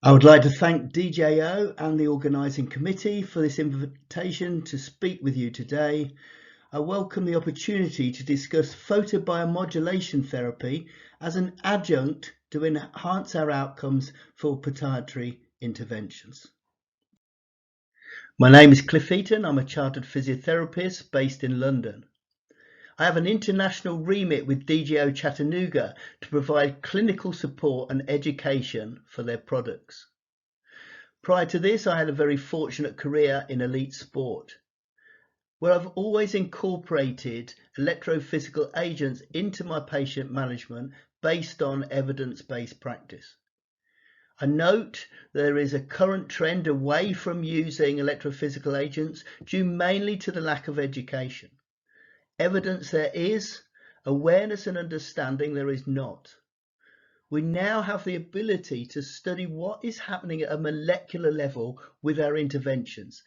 I would like to thank DJO and the organising committee for this invitation to speak with you today. I welcome the opportunity to discuss photobiomodulation therapy as an adjunct to enhance our outcomes for podiatry interventions. My name is Cliff Eaton. I'm a chartered physiotherapist based in London. I have an international remit with DJO Chattanooga to provide clinical support and education for their products. Prior to this, I had a very fortunate career in elite sport, where I've always incorporated electrophysical agents into my patient management based on evidence-based practice. I note there is a current trend away from using electrophysical agents due mainly to the lack of education. Evidence there is, awareness and understanding there is not. We now have the ability to study what is happening at a molecular level with our interventions,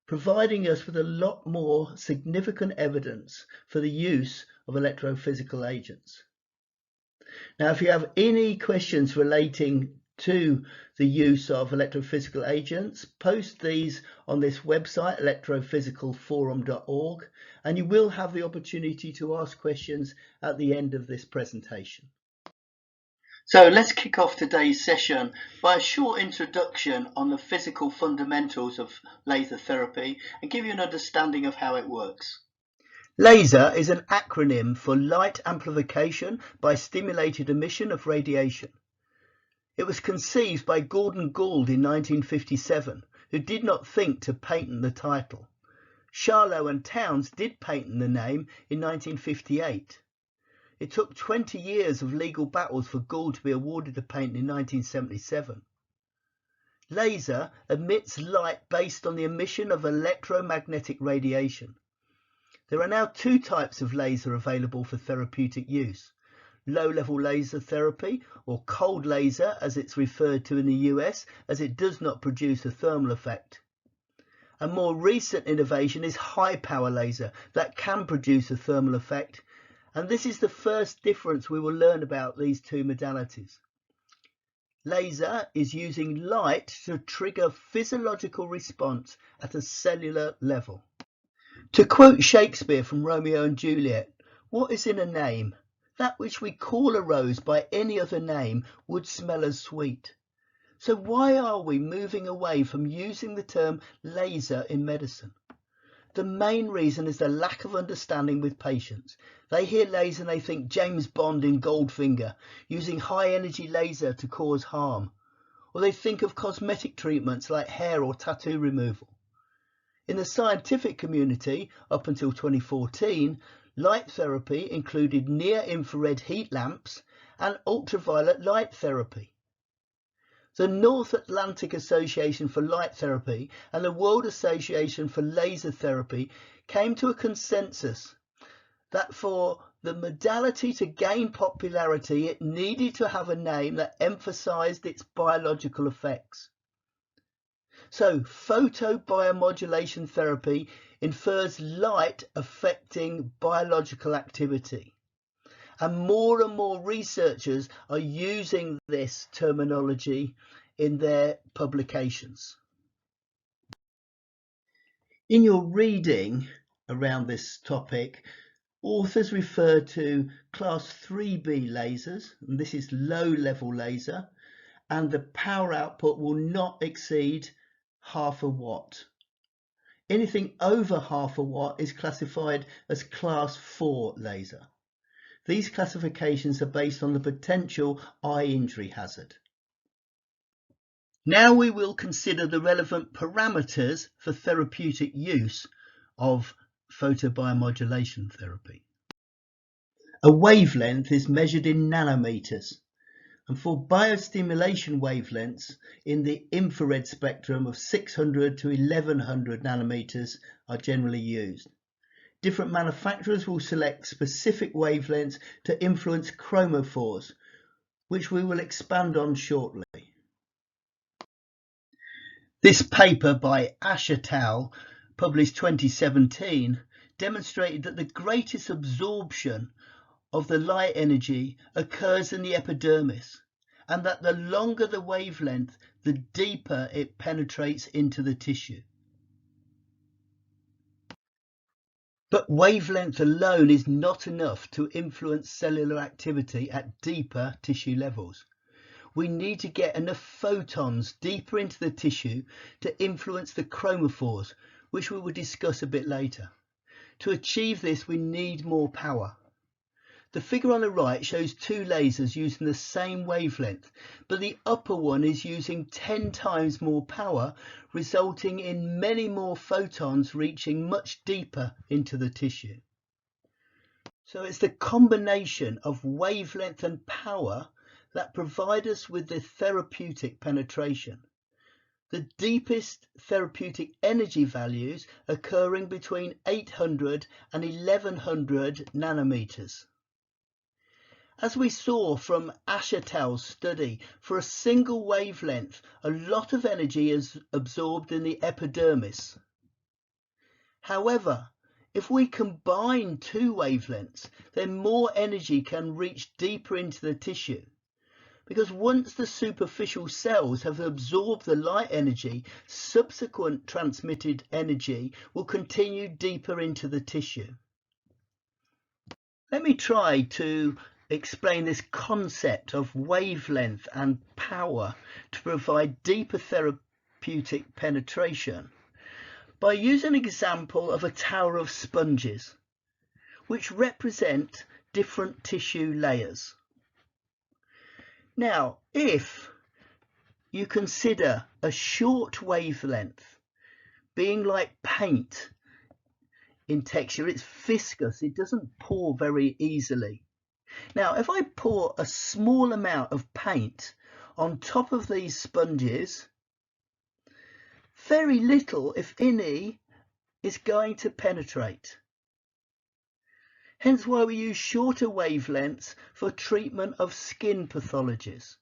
providing us with a lot more significant evidence for the use of electrophysical agents. Now, if you have any questions relating to the use of electrophysical agents, post these on this website, electrophysicalforum.org, and you will have the opportunity to ask questions at the end of this presentation. So let's kick off today's session by a short introduction on the physical fundamentals of laser therapy and give you an understanding of how it works. Laser is an acronym for light amplification by stimulated emission of radiation. It was conceived by Gordon Gould in 1957, who did not think to patent the title. Charlot and Townes did patent the name in 1958. It took 20 years of legal battles for Gould to be awarded the patent in 1977. Laser emits light based on the emission of electromagnetic radiation. There are now two types of laser available for therapeutic use: low-level laser therapy, or cold laser as it's referred to in the US, as it does not produce a thermal effect. A more recent innovation is high-power laser that can produce a thermal effect, and this is the first difference we will learn about these two modalities. Laser is using light to trigger physiological response at a cellular level. To quote Shakespeare from Romeo and Juliet, "What is in a name? That which we call a rose by any other name would smell as sweet." So why are we moving away from using the term laser in medicine? The main reason is the lack of understanding with patients. They hear laser and they think James Bond in Goldfinger, using high energy laser to cause harm. Or they think of cosmetic treatments like hair or tattoo removal. In the scientific community, up until 2014, light therapy included near-infrared heat lamps and ultraviolet light therapy. The North Atlantic Association for Light Therapy and the World Association for Laser Therapy came to a consensus that for the modality to gain popularity, it needed to have a name that emphasized its biological effects. So, photobiomodulation therapy infers light affecting biological activity. And more researchers are using this terminology in their publications. In your reading around this topic, authors refer to class 3B lasers, and this is low-level laser, and the power output will not exceed half a watt. Anything over half a watt is classified as class 4 laser. These classifications are based on the potential eye injury hazard. Now we will consider the relevant parameters for therapeutic use of photobiomodulation therapy. A wavelength is measured in nanometers, and for biostimulation wavelengths in the infrared spectrum of 600 to 1100 nanometers are generally used. Different manufacturers will select specific wavelengths to influence chromophores, which we will expand on shortly. This paper by Ash et al., published 2017, demonstrated that the greatest absorption of the light energy occurs in the epidermis, and that the longer the wavelength, the deeper it penetrates into the tissue. But wavelength alone is not enough to influence cellular activity at deeper tissue levels. We need to get enough photons deeper into the tissue to influence the chromophores, which we will discuss a bit later. To achieve this, we need more power. The figure on the right shows two lasers using the same wavelength, but the upper one is using 10 times more power, resulting in many more photons reaching much deeper into the tissue. So it's the combination of wavelength and power that provide us with the therapeutic penetration. The deepest therapeutic energy values occurring between 800 and 1100 nanometers. As we saw from Ashertel's study, for a single wavelength, a lot of energy is absorbed in the epidermis. However, if we combine two wavelengths, then more energy can reach deeper into the tissue. Because once the superficial cells have absorbed the light energy, subsequent transmitted energy will continue deeper into the tissue. Let me try to explain this concept of wavelength and power to provide deeper therapeutic penetration by using an example of a tower of sponges, which represent different tissue layers. Now, if you consider a short wavelength being like paint in texture, it's viscous, it doesn't pour very easily. Now, if I pour a small amount of paint on top of these sponges, very little, if any, is going to penetrate. Hence why we use shorter wavelengths for treatment of skin pathologies.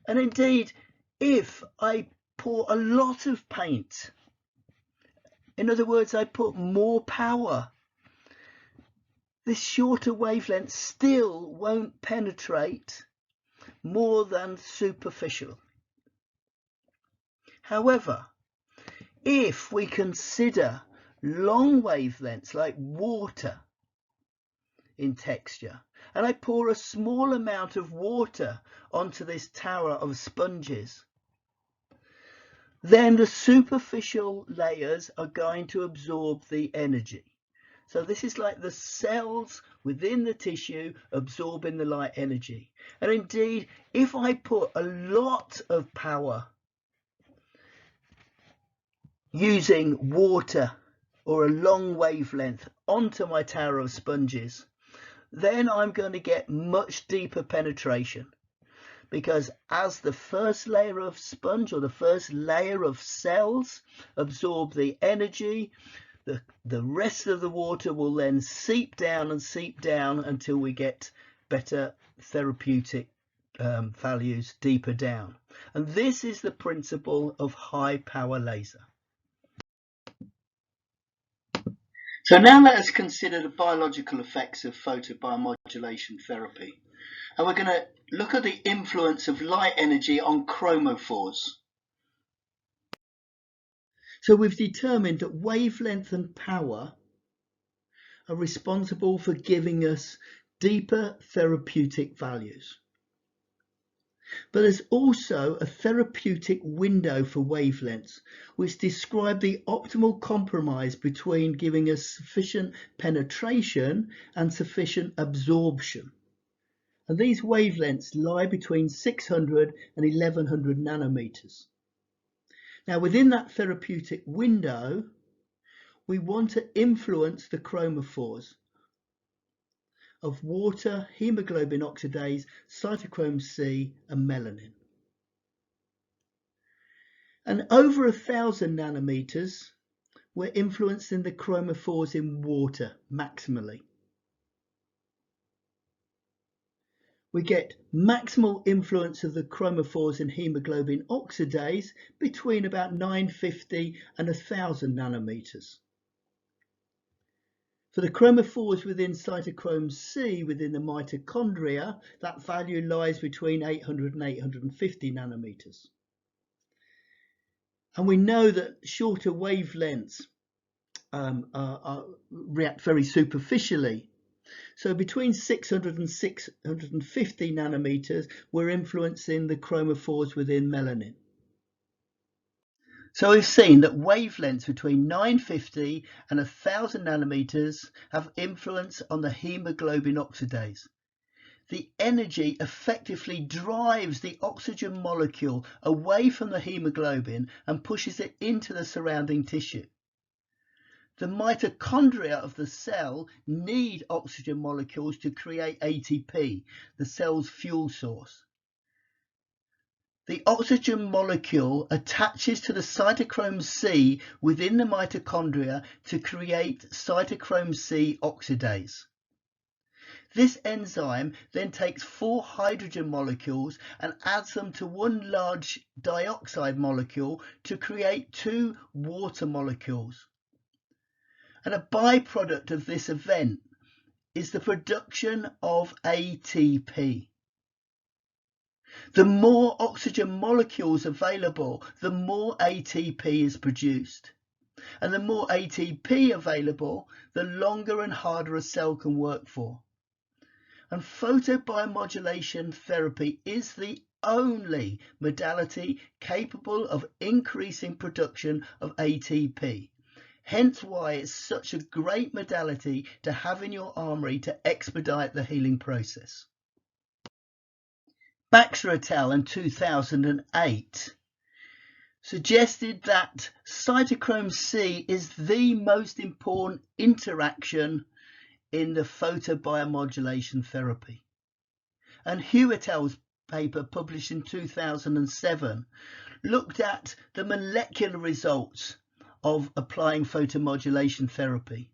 And indeed, if I pour a lot of paint, in other words, I put more power, this shorter wavelength still won't penetrate more than superficial. However, if we consider long wavelengths like water in texture, and I pour a small amount of water onto this tower of sponges, then the superficial layers are going to absorb the energy. So this is like the cells within the tissue absorbing the light energy. And indeed, if I put a lot of power using water or a long wavelength onto my tower of sponges, then I'm going to get much deeper penetration, because as the first layer of sponge or the first layer of cells absorb the energy, the rest of the water will then seep down until we get better therapeutic values deeper down. And this is the principle of high power laser. So now let us consider the biological effects of photobiomodulation therapy. And we're going to look at the influence of light energy on chromophores. So we've determined that wavelength and power are responsible for giving us deeper therapeutic values. But there's also a therapeutic window for wavelengths, which describe the optimal compromise between giving us sufficient penetration and sufficient absorption. And these wavelengths lie between 600 and 1100 nanometers. Now, within that therapeutic window, we want to influence the chromophores of water, hemoglobin oxidase, cytochrome C, and melanin. And over 1000 nanometers, we're influencing the chromophores in water maximally. We get maximal influence of the chromophores in hemoglobin oxidase between about 950 and 1000 nanometers. For the chromophores within cytochrome C within the mitochondria, that value lies between 800 and 850 nanometers. And we know that shorter wavelengths react very superficially. So between 600 and 650 nanometers, we're influencing the chromophores within melanin. So we've seen that wavelengths between 950 and 1000 nanometers have influence on the hemoglobin oxidase. The energy effectively drives the oxygen molecule away from the hemoglobin and pushes it into the surrounding tissue. The mitochondria of the cell need oxygen molecules to create ATP, the cell's fuel source. The oxygen molecule attaches to the cytochrome C within the mitochondria to create cytochrome C oxidase. This enzyme then takes 4 hydrogen molecules and adds them to one large dioxide molecule to create 2 water molecules. And a byproduct of this event is the production of ATP. The more oxygen molecules available, the more ATP is produced. And the more ATP available, the longer and harder a cell can work for. And photobiomodulation therapy is the only modality capable of increasing production of ATP. Hence why it's such a great modality to have in your armory to expedite the healing process. Baxter et al. In 2008 suggested that cytochrome C is the most important interaction in the photobiomodulation therapy. And Hugh et al.'s paper, published in 2007, looked at the molecular results of applying photomodulation therapy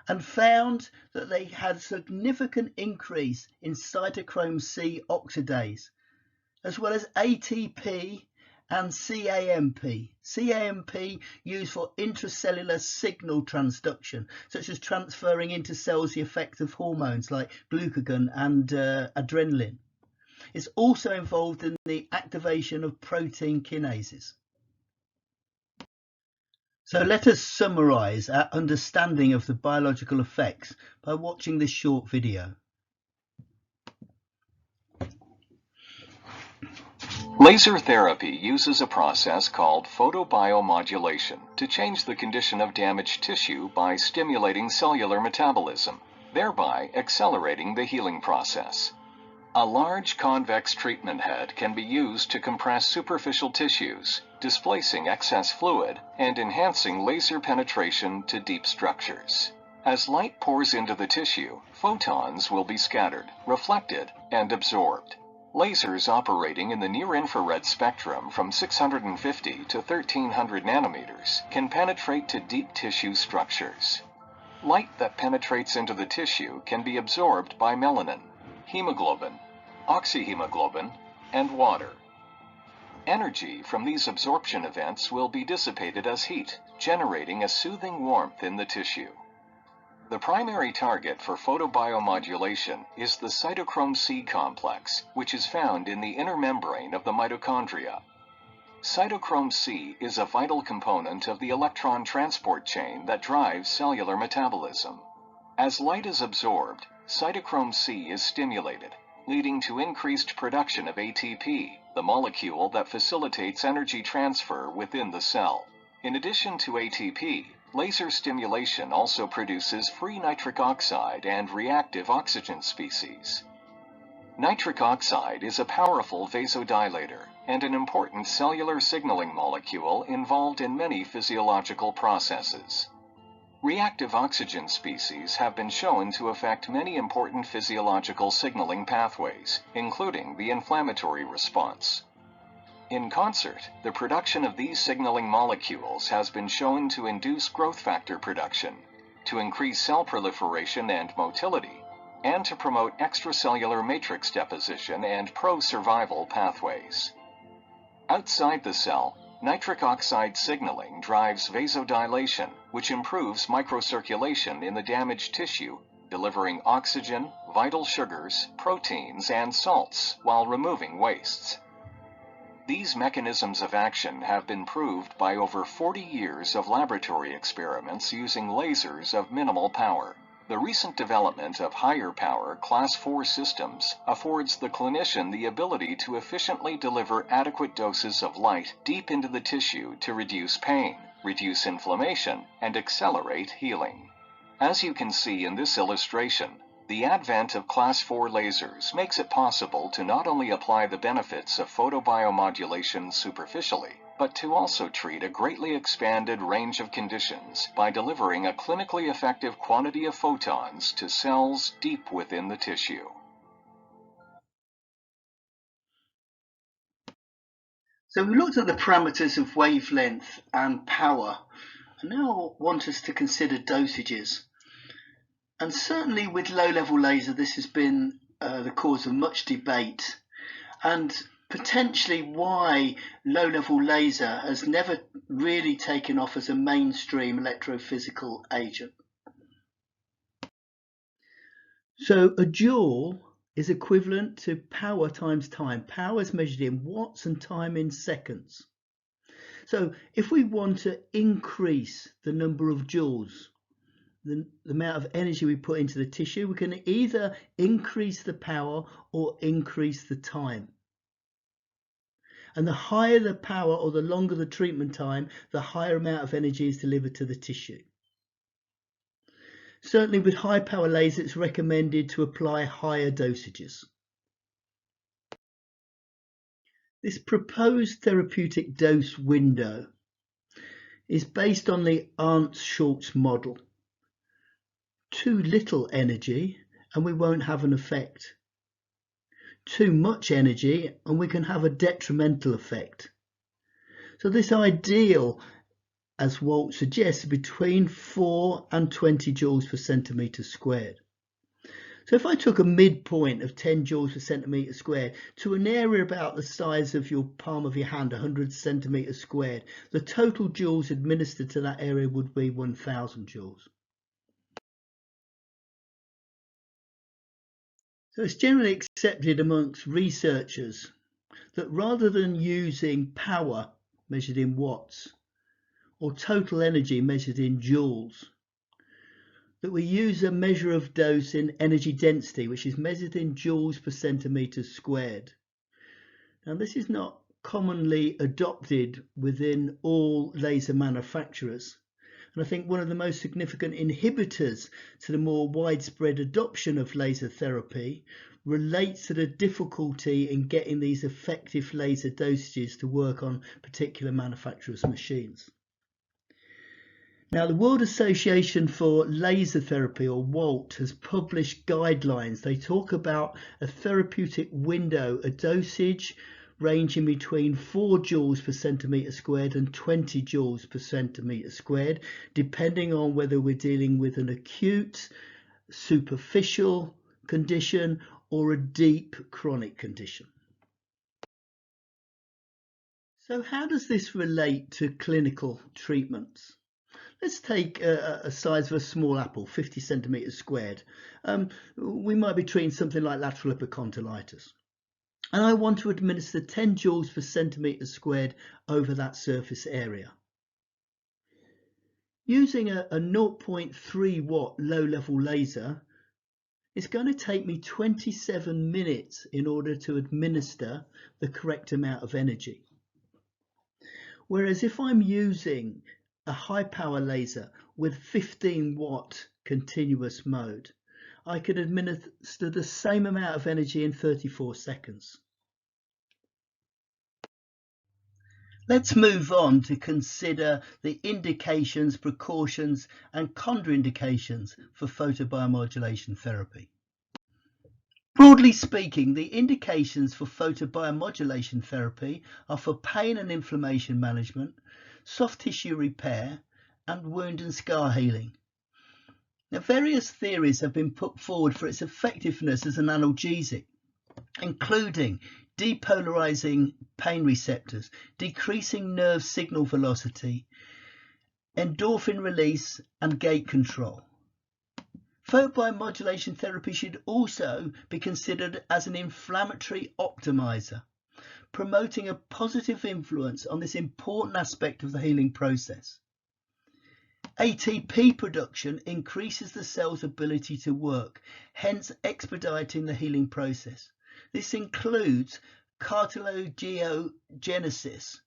and found that they had a significant increase in cytochrome C oxidase, as well as ATP and CAMP. CAMP used for intracellular signal transduction, such as transferring into cells the effect of hormones like glucagon and adrenaline. It's also involved in the activation of protein kinases. So let us summarize our understanding of the biological effects by watching this short video. Laser therapy uses a process called photobiomodulation to change the condition of damaged tissue by stimulating cellular metabolism, thereby accelerating the healing process. A large convex treatment head can be used to compress superficial tissues, displacing excess fluid and enhancing laser penetration to deep structures. As light pours into the tissue, photons will be scattered, reflected, and absorbed. Lasers operating in the near-infrared spectrum from 650 to 1300 nanometers can penetrate to deep tissue structures. Light that penetrates into the tissue can be absorbed by melanin, hemoglobin, oxyhemoglobin, and water. Energy from these absorption events will be dissipated as heat, generating a soothing warmth in the tissue. The primary target for photobiomodulation is the cytochrome C complex, which is found in the inner membrane of the mitochondria. Cytochrome C is a vital component of the electron transport chain that drives cellular metabolism. As light is absorbed, cytochrome C is stimulated, leading to increased production of ATP, the molecule that facilitates energy transfer within the cell. In addition to ATP, laser stimulation also produces free nitric oxide and reactive oxygen species. Nitric oxide is a powerful vasodilator and an important cellular signaling molecule involved in many physiological processes. Reactive oxygen species have been shown to affect many important physiological signaling pathways, including the inflammatory response. In concert, the production of these signaling molecules has been shown to induce growth factor production, to increase cell proliferation and motility, and to promote extracellular matrix deposition and pro-survival pathways. Outside the cell, Nitric oxide signaling drives vasodilation, which improves microcirculation in the damaged tissue, delivering oxygen, vital sugars, proteins, and salts while removing wastes. These mechanisms of action have been proved by over 40 years of laboratory experiments using lasers of minimal power. The recent development of higher power Class 4 systems affords the clinician the ability to efficiently deliver adequate doses of light deep into the tissue to reduce pain, reduce inflammation, and accelerate healing. As you can see in this illustration, the advent of Class 4 lasers makes it possible to not only apply the benefits of photobiomodulation superficially, but to also treat a greatly expanded range of conditions by delivering a clinically effective quantity of photons to cells deep within the tissue. So we looked at the parameters of wavelength and power, and now I want us to consider dosages. And certainly with low-level laser, this has been the cause of much debate, and potentially why low-level laser has never really taken off as a mainstream electrophysical agent. So a joule is equivalent to power times time. Power is measured in watts and time in seconds. So if we want to increase the number of joules, the amount of energy we put into the tissue, we can either increase the power or increase the time. And the higher the power or the longer the treatment time, the higher amount of energy is delivered to the tissue. Certainly with high power laser, it's recommended to apply higher dosages. This proposed therapeutic dose window is based on the Arndt-Schultz model. Too little energy and we won't have an effect. Too much energy and we can have a detrimental effect. So this ideal, as Walt suggests, between 4 and 20 joules per centimetre squared. So if I took a midpoint of 10 joules per centimetre squared to an area about the size of your palm of your hand, 100 centimetres squared, the total joules administered to that area would be 1000 joules. So it's generally accepted amongst researchers that rather than using power measured in watts or total energy measured in joules, that we use a measure of dose in energy density, which is measured in joules per centimetre squared. Now this is not commonly adopted within all laser manufacturers. And I think one of the most significant inhibitors to the more widespread adoption of laser therapy relates to the difficulty in getting these effective laser dosages to work on particular manufacturers' machines. Now, the World Association for Laser Therapy, or WALT, has published guidelines. They talk about a therapeutic window, a dosage ranging between 4 joules per centimetre squared and 20 joules per centimetre squared, depending on whether we're dealing with an acute, superficial condition or a deep chronic condition. So how does this relate to clinical treatments? Let's take a size of a small apple, 50 centimetres squared. We might be treating something like lateral epicondylitis. And I want to administer 10 joules per centimetre squared over that surface area. Using a 0.3 watt low-level laser, it's going to take me 27 minutes in order to administer the correct amount of energy. Whereas if I'm using a high power laser with 15 watt continuous mode, I can administer the same amount of energy in 34 seconds. Let's move on to consider the indications, precautions and contraindications for photobiomodulation therapy. Broadly speaking, the indications for photobiomodulation therapy are for pain and inflammation management, soft tissue repair, and wound and scar healing. Now, various theories have been put forward for its effectiveness as an analgesic, including depolarizing pain receptors, decreasing nerve signal velocity, endorphin release, and gait control. Photobiomodulation therapy should also be considered as an inflammatory optimizer, promoting a positive influence on this important aspect of the healing process. ATP production increases the cell's ability to work, hence expediting the healing process. This includes cartilagogenesis.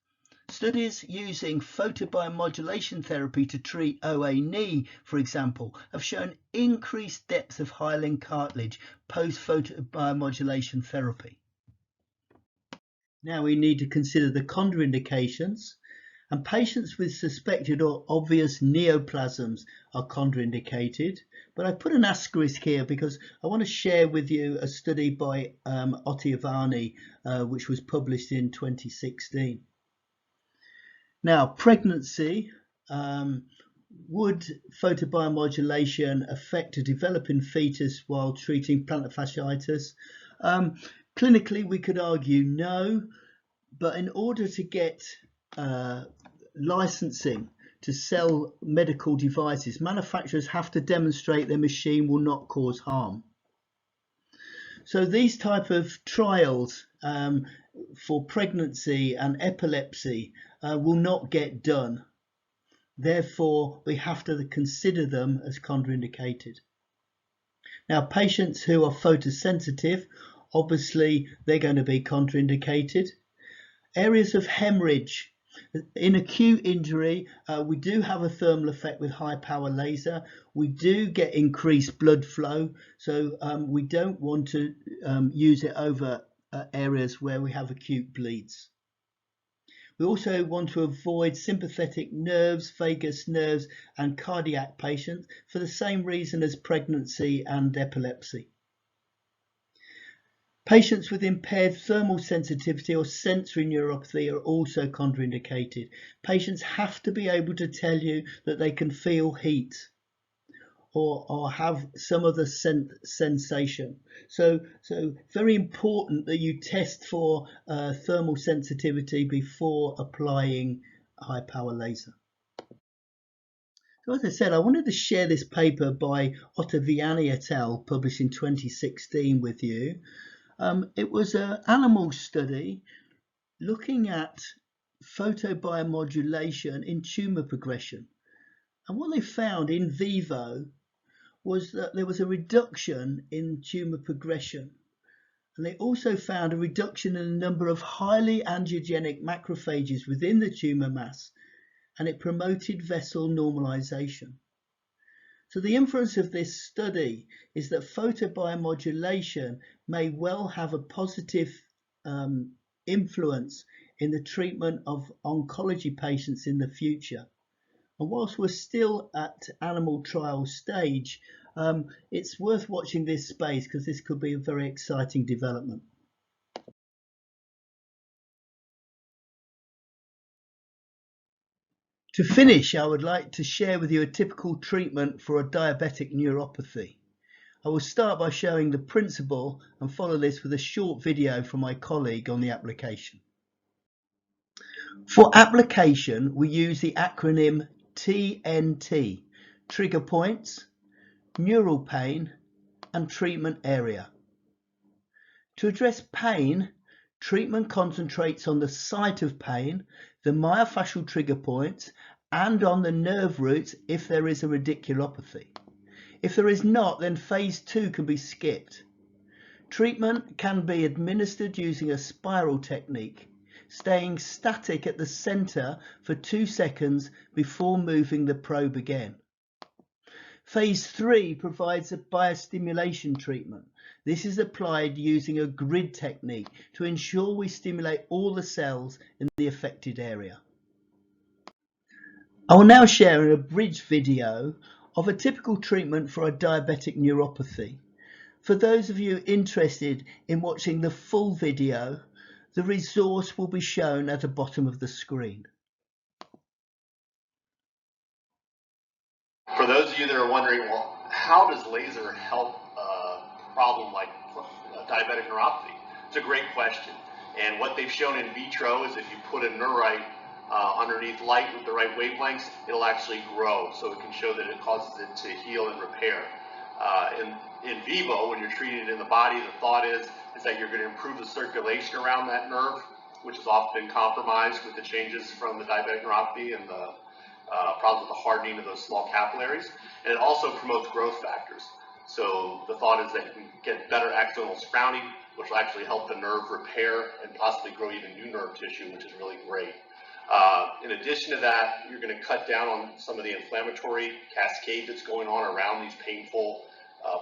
Studies using photobiomodulation therapy to treat OA knee, for example, have shown increased depth of hyaline cartilage post-photobiomodulation therapy. Now we need to consider the contraindications, and patients with suspected or obvious neoplasms are contraindicated. But I put an asterisk here because I want to share with you a study by Ottaviani, which was published in 2016. Now, pregnancy, would photobiomodulation affect a developing fetus while treating plantar fasciitis? Clinically, we could argue no, but in order to get licensing to sell medical devices, manufacturers have to demonstrate their machine will not cause harm. So these type of trials for pregnancy and epilepsy will not get done. Therefore, we have to consider them as contraindicated. Now, patients who are photosensitive, obviously they're going to be contraindicated. Areas of hemorrhage. In acute injury, we do have a thermal effect with high power laser. We do get increased blood flow, so we don't want to use it over areas where we have acute bleeds. We also want to avoid sympathetic nerves, vagus nerves, and cardiac patients for the same reason as pregnancy and epilepsy. Patients with impaired thermal sensitivity or sensory neuropathy are also contraindicated. Patients have to be able to tell you that they can feel heat or have some other sensation. So very important that you test for thermal sensitivity before applying high power laser. So as I said, I wanted to share this paper by Ottaviani et al. Published in 2016 with you. It was an animal study looking at photobiomodulation in tumour progression. And what they found in vivo was that there was a reduction in tumour progression. And they also found a reduction in the number of highly angiogenic macrophages within the tumour mass, and it promoted vessel normalization. So the inference of this study is that photobiomodulation may well have a positive influence in the treatment of oncology patients in the future. And whilst we're still at animal trial stage, it's worth watching this space because this could be a very exciting development. To finish, I would like to share with you a typical treatment for a diabetic neuropathy. I will start by showing the principle and follow this with a short video from my colleague on the application. For application, we use the acronym TNT, trigger points, neural pain, and treatment area. To address pain, treatment concentrates on the site of pain, the myofascial trigger points, and on the nerve roots if there is a radiculopathy. If there is not, then phase 2 can be skipped. Treatment can be administered using a spiral technique, staying static at the center for 2 seconds before moving the probe again. Phase 3 provides a biostimulation treatment. This is applied using a grid technique to ensure we stimulate all the cells in the affected area. I will now share an abridged video of a typical treatment for a diabetic neuropathy. For those of you interested in watching the full video, the resource will be shown at the bottom of the screen. For those of you that are wondering, well, how does laser help a problem like diabetic neuropathy? It's a great question. And what they've shown in vitro is if you put a neurite underneath light with the right wavelengths, it'll actually grow. So it can show that it causes it to heal and repair. In vivo, when you're treating it in the body, the thought is that you're going to improve the circulation around that nerve, which has often been compromised with the changes from the diabetic neuropathy and the problems with the hardening of those small capillaries. And it also promotes growth factors. So the thought is that you can get better axonal sprouting, which will actually help the nerve repair and possibly grow even new nerve tissue, which is really great. In addition to that, you're going to cut down on some of the inflammatory cascade that's going on around these painful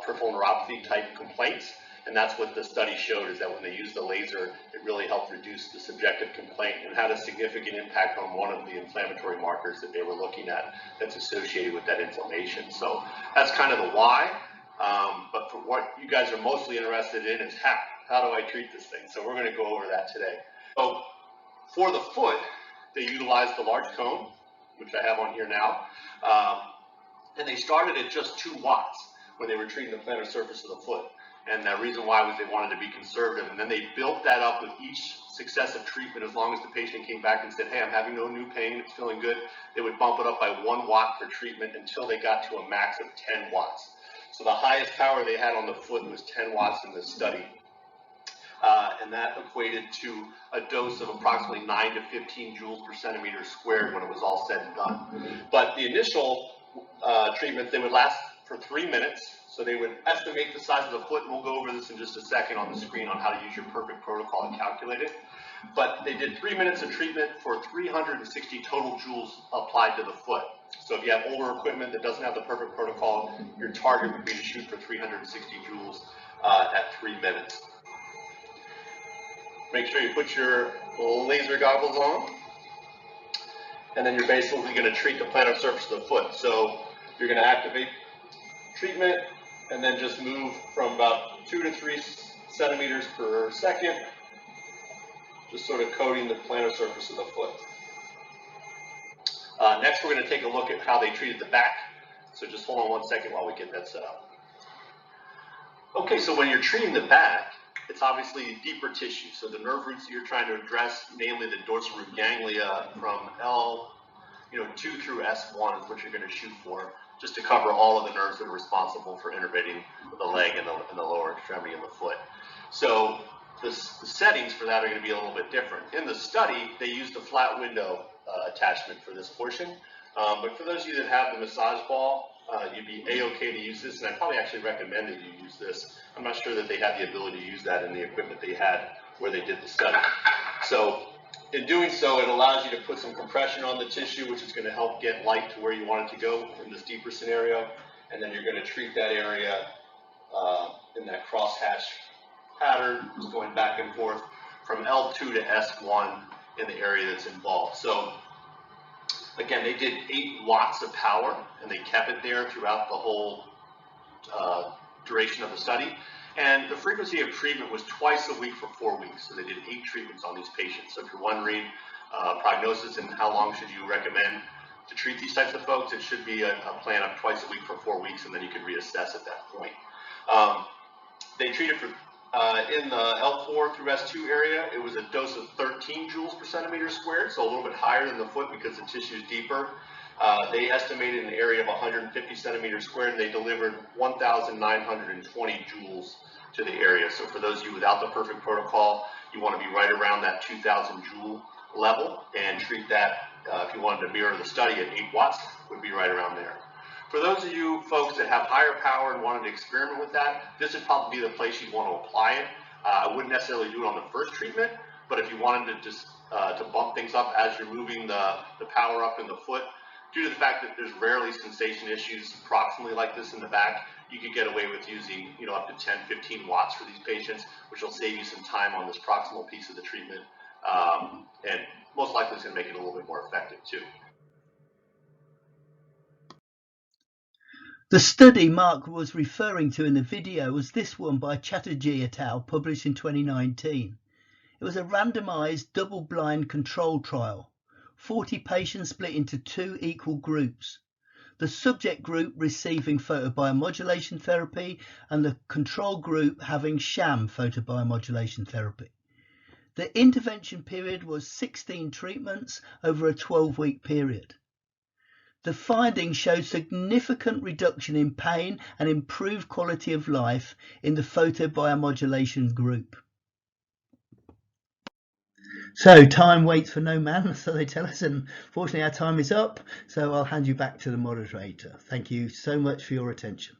peripheral neuropathy type complaints. And that's what the study showed, is that when they used the laser, it really helped reduce the subjective complaint and had a significant impact on one of the inflammatory markers that they were looking at that's associated with that inflammation. So that's kind of the why. But for what you guys are mostly interested in is how do I treat this thing? So we're going to go over that today. So for the foot, they utilized the large cone, which I have on here now. And they started at just 2 watts when they were treating the plantar surface of the foot. And the reason why was they wanted to be conservative. And then they built that up with each successive treatment. As long as the patient came back and said, hey, I'm having no new pain, it's feeling good, they would bump it up by 1 watt per treatment until they got to a max of 10 watts. So the highest power they had on the foot was 10 watts in this study. And that equated to a dose of approximately 9 to 15 joules per centimeter squared when it was all said and done. But the initial treatments, they would last for 3 minutes. So they would estimate the size of the foot, and we'll go over this in just a second on the screen on how to use your perfect protocol and calculate it. But they did 3 minutes of treatment for 360 total joules applied to the foot. So if you have older equipment that doesn't have the perfect protocol, your target would be to shoot for 360 joules at 3 minutes. Make sure you put your laser goggles on, and then you're basically going to treat the plantar surface of the foot. So you're going to activate treatment and then just move from about 2 to 3 centimeters per second, just sort of coating the plantar surface of the foot. Next, we're going to take a look at how they treated the back. So just hold on 1 second while we get that set up. Okay, so when you're treating the back, it's obviously deeper tissue. So the nerve roots that you're trying to address, namely the dorsal root ganglia from L2 through S1 is what you're going to shoot for, just to cover all of the nerves that are responsible for innervating the leg and the lower extremity of the foot. So the settings for that are going to be a little bit different. In the study, they used a flat window attachment for this portion. But for those of you that have the massage ball, you'd be A-okay to use this, and I'd probably actually recommend that you use this. I'm not sure that they had the ability to use that in the equipment they had where they did the study. So in doing so, it allows you to put some compression on the tissue, which is going to help get light to where you want it to go in this deeper scenario. And then you're going to treat that area in that crosshatch pattern, just going back and forth from L2 to S1 in the area that's involved. So again, they did 8 watts of power, and they kept it there throughout the whole duration of the study. And the frequency of treatment was twice a week for 4 weeks. So they did 8 treatments on these patients. So if you're wondering prognosis and how long should you recommend to treat these types of folks, it should be a plan of twice a week for 4 weeks, and then you can reassess at that point. They treated for in the L4 through S2 area, it was a dose of 13 joules per centimeter squared, so a little bit higher than the foot because the tissue is deeper. They estimated an area of 150 centimeters squared, and they delivered 1,920 joules to the area. So for those of you without the perfect protocol, you want to be right around that 2,000 joule level and treat that, if you wanted to mirror the study at 8 watts, would be right around there. For those of you folks that have higher power and wanted to experiment with that, this would probably be the place you'd want to apply it. I wouldn't necessarily do it on the first treatment, but if you wanted to just to bump things up as you're moving the power up in the foot, due to the fact that there's rarely sensation issues proximally like this in the back, you could get away with using up to 10, 15 watts for these patients, which will save you some time on this proximal piece of the treatment, and most likely it's going to make it a little bit more effective too. The study Mark was referring to in the video was this one by Chatterjee et al., published in 2019. It was a randomized, double-blind control trial. 40 patients split into 2 equal groups. The subject group receiving photobiomodulation therapy and the control group having sham photobiomodulation therapy. The intervention period was 16 treatments over a 12-week period. The findings showed significant reduction in pain and improved quality of life in the photobiomodulation group. So time waits for no man, so they tell us, and fortunately our time is up, so I'll hand you back to the moderator. Thank you so much for your attention.